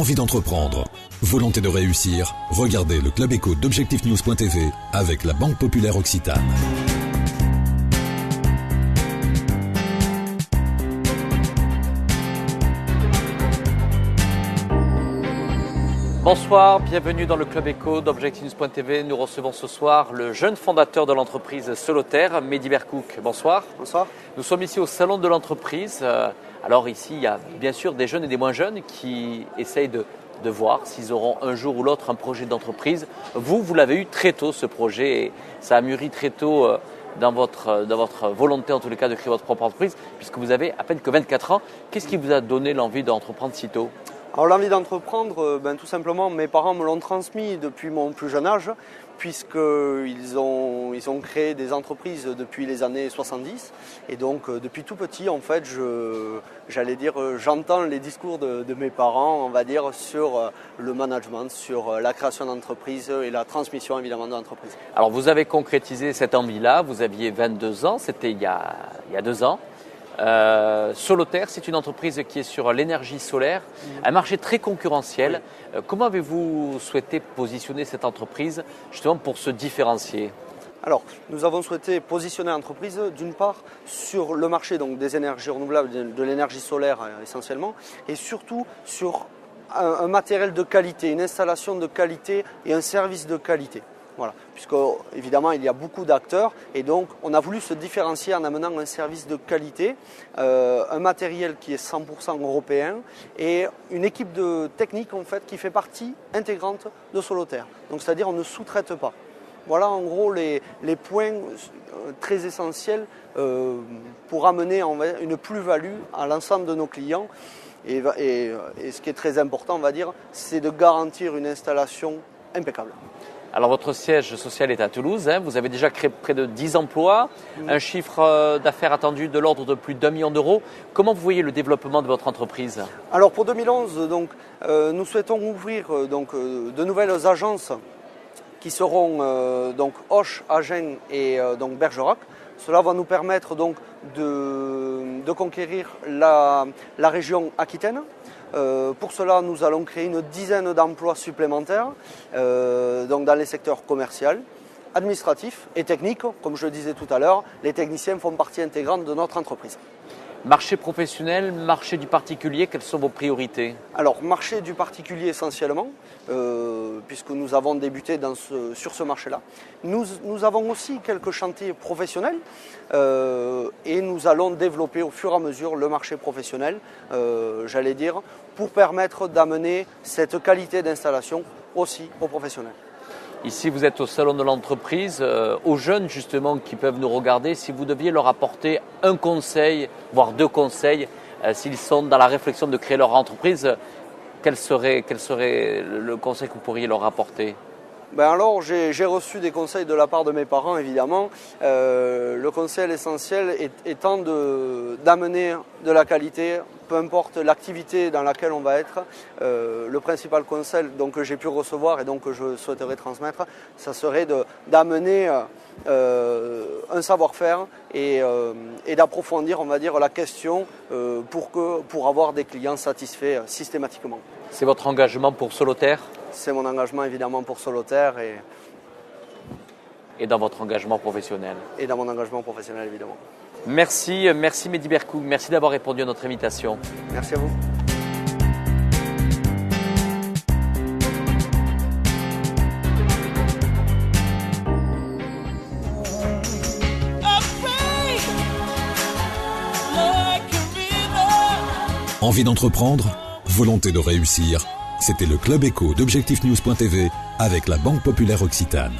Envie d'entreprendre, volonté de réussir, regardez le Club Éco d'Objectifnews.tv avec la Banque Populaire Occitane. Bonsoir, bienvenue dans le Club Éco d'Objectifnews.tv. Nous recevons ce soir le jeune fondateur de l'entreprise Solotaire, Mehdi Berkouk. Bonsoir. Bonsoir. Nous sommes ici au salon de l'entreprise. Alors ici, il y a bien sûr des jeunes et des moins jeunes qui essayent de voir s'ils auront un jour ou l'autre un projet d'entreprise. Vous l'avez eu très tôt ce projet et ça a mûri très tôt dans votre volonté en tous les cas de créer votre propre entreprise puisque vous avez à peine que 24 ans. Qu'est-ce qui vous a donné l'envie d'entreprendre si tôt ? Alors l'envie d'entreprendre, tout simplement, mes parents me l'ont transmis depuis mon plus jeune âge, puisqu'ils ont créé des entreprises depuis les années 70. Et donc depuis tout petit, en fait, j'entends les discours de mes parents, on va dire, sur le management, sur la création d'entreprises et la transmission évidemment de l'entreprise. Alors vous avez concrétisé cette envie-là, vous aviez 22 ans, c'était il y a 2 ans. Solotaire, c'est une entreprise qui est sur l'énergie solaire, un marché très concurrentiel. Comment avez-vous souhaité positionner cette entreprise justement pour se différencier ? Alors, nous avons souhaité positionner l'entreprise d'une part sur le marché donc, des énergies renouvelables, de l'énergie solaire essentiellement, et surtout sur un matériel de qualité, une installation de qualité et un service de qualité. Voilà, puisque évidemment il y a beaucoup d'acteurs et donc on a voulu se différencier en amenant un service de qualité, un matériel qui est 100% européen et une équipe de technique en fait qui fait partie intégrante de Solotaire. Donc c'est-à-dire on ne sous-traite pas. Voilà en gros les points très essentiels pour amener une plus-value à l'ensemble de nos clients. Et ce qui est très important, on va dire, c'est de garantir une installation impeccable. Alors votre siège social est à Toulouse, vous avez déjà créé près de 10 emplois, un chiffre d'affaires attendu de l'ordre de plus d'1 million d'euros. Comment vous voyez le développement de votre entreprise ? Alors pour 2011, nous souhaitons ouvrir de nouvelles agences qui seront Auch, Agen et Bergerac. Cela va nous permettre de conquérir la région Aquitaine. Pour cela, nous allons créer une dizaine d'emplois supplémentaires dans les secteurs commercial, administratif et technique. Comme je le disais tout à l'heure, les techniciens font partie intégrante de notre entreprise. Marché professionnel, marché du particulier, quelles sont vos priorités ? Alors, marché du particulier essentiellement, puisque nous avons débuté sur ce marché-là. Nous avons aussi quelques chantiers professionnels et nous allons développer au fur et à mesure le marché professionnel, pour permettre d'amener cette qualité d'installation aussi aux professionnels. Ici, vous êtes au salon de l'entreprise, aux jeunes justement qui peuvent nous regarder, si vous deviez leur apporter un conseil, voire 2 conseils, s'ils sont dans la réflexion de créer leur entreprise, quel serait le conseil que vous pourriez leur apporter ? Alors, j'ai reçu des conseils de la part de mes parents, évidemment. Le conseil essentiel étant d'amener de la qualité, peu importe l'activité dans laquelle on va être. Le principal conseil que j'ai pu recevoir et que je souhaiterais transmettre, ça serait d'amener un savoir-faire et d'approfondir, on va dire, la question pour avoir des clients satisfaits systématiquement. C'est votre engagement pour Solotaire ? C'est mon engagement évidemment pour Solotaire et dans votre engagement professionnel. Et dans mon engagement professionnel évidemment. Merci Mehdi Berkouk, merci d'avoir répondu à notre invitation. Merci à vous. Envie d'entreprendre, volonté de réussir, c'était le Club Éco d'Objectifnews.tv avec la Banque Populaire Occitane.